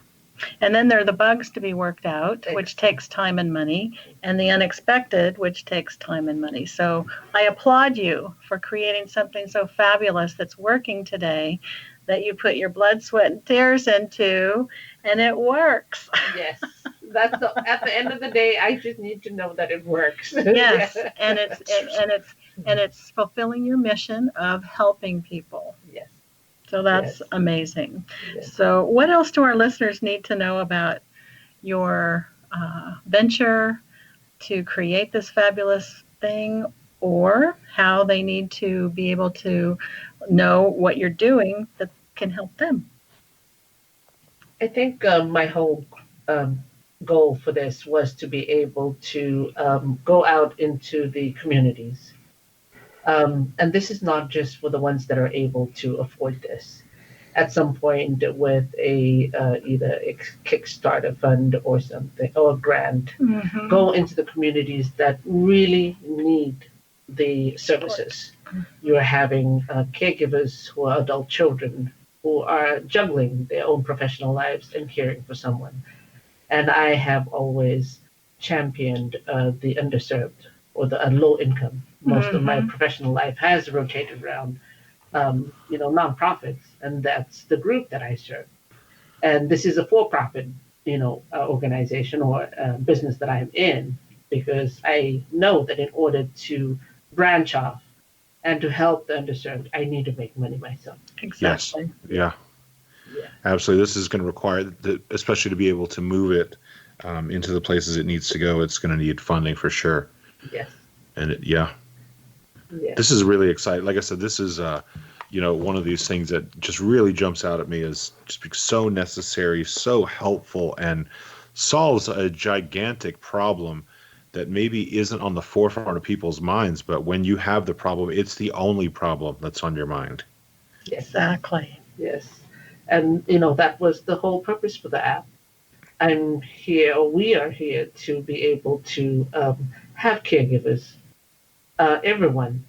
S3: And then there are the bugs to be worked out, which takes time and money, and the unexpected, which takes time and money. So I applaud you for creating something so fabulous that's working today, that you put your blood, sweat, and tears into, and it works.
S4: Yes. At the end of the day, I just need to know that it works.
S3: Yes, and it's fulfilling your mission of helping people.
S4: Yes.
S3: So that's amazing.
S4: Yes.
S3: So what else do our listeners need to know about your venture to create this fabulous thing, or how they need to be able to know what you're doing that can help them?
S4: I think my whole goal for this was to be able to go out into the communities. And this is not just for the ones that are able to afford this. At some point, with either a Kickstarter fund or something, or a grant, go into the communities that really need the services. You're having caregivers who are adult children who are juggling their own professional lives and caring for someone. And I have always championed the underserved or the low income. Most of my professional life has rotated around, nonprofits, and that's the group that I serve. And this is a for-profit, organization or business that I'm in, because I know that in order to branch off and to help the underserved, I need to make money myself.
S3: Exactly.
S2: Yes. Yeah. Absolutely. This is going to require, especially to be able to move it into the places it needs to go, it's going to need funding for sure.
S4: Yes.
S2: And this is really exciting. Like I said, this is, one of these things that just really jumps out at me as just being so necessary, so helpful, and solves a gigantic problem that maybe isn't on the forefront of people's minds. But when you have the problem, it's the only problem that's on your mind.
S4: Yes.
S3: Exactly.
S4: Yes. And, that was the whole purpose for the app. I'm here, or we are here, to be able to have caregivers. Everyone,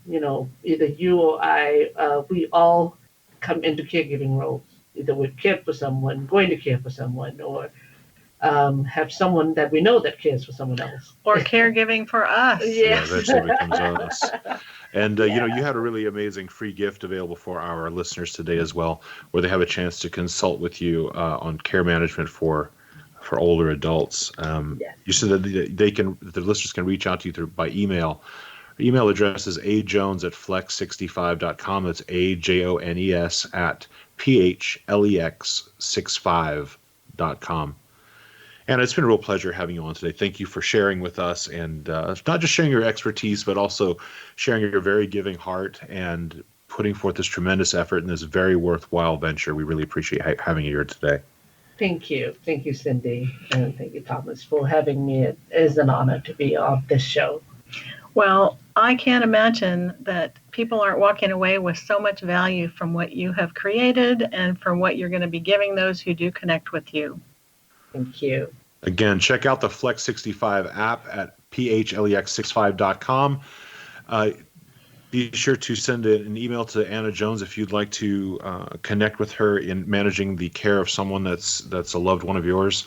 S4: either you or I, we all come into caregiving roles. Either we care for someone, going to care for someone, or have someone that we know that cares for someone else.
S3: Or caregiving for us.
S2: Yeah, eventually becomes us. And, you had a really amazing free gift available for our listeners today as well, where they have a chance to consult with you on care management for older adults. You said that the listeners can reach out to you by email. Our email address is ajones@flex65.com. That's AJONES at PHLEX65.com. And it's been a real pleasure having you on today. Thank you for sharing with us, and not just sharing your expertise, but also sharing your very giving heart and putting forth this tremendous effort in this very worthwhile venture. We really appreciate having you here today.
S4: Thank you. Thank you, Cindy. And thank you, Thomas, for having me. It is an honor to be on this show.
S3: Well, I can't imagine that people aren't walking away with so much value from what you have created and from what you're going to be giving those who do connect with you.
S4: Thank you.
S2: Again, check out the Flex 65 app at phlex65.com. Be sure to send an email to Anna Jones if you'd like to connect with her in managing the care of someone that's a loved one of yours.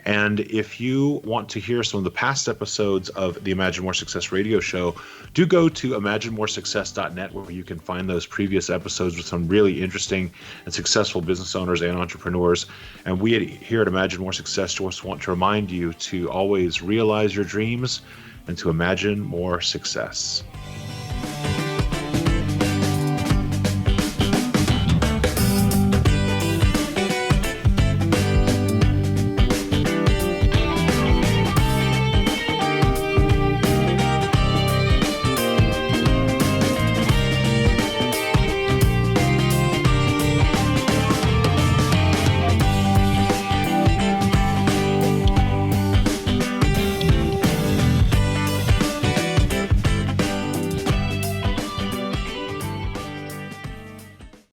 S2: And if you want to hear some of the past episodes of the Imagine More Success radio show, do go to imaginemoresuccess.net, where you can find those previous episodes with some really interesting and successful business owners and entrepreneurs. And we here at Imagine More Success just want to remind you to always realize your dreams and to imagine more success.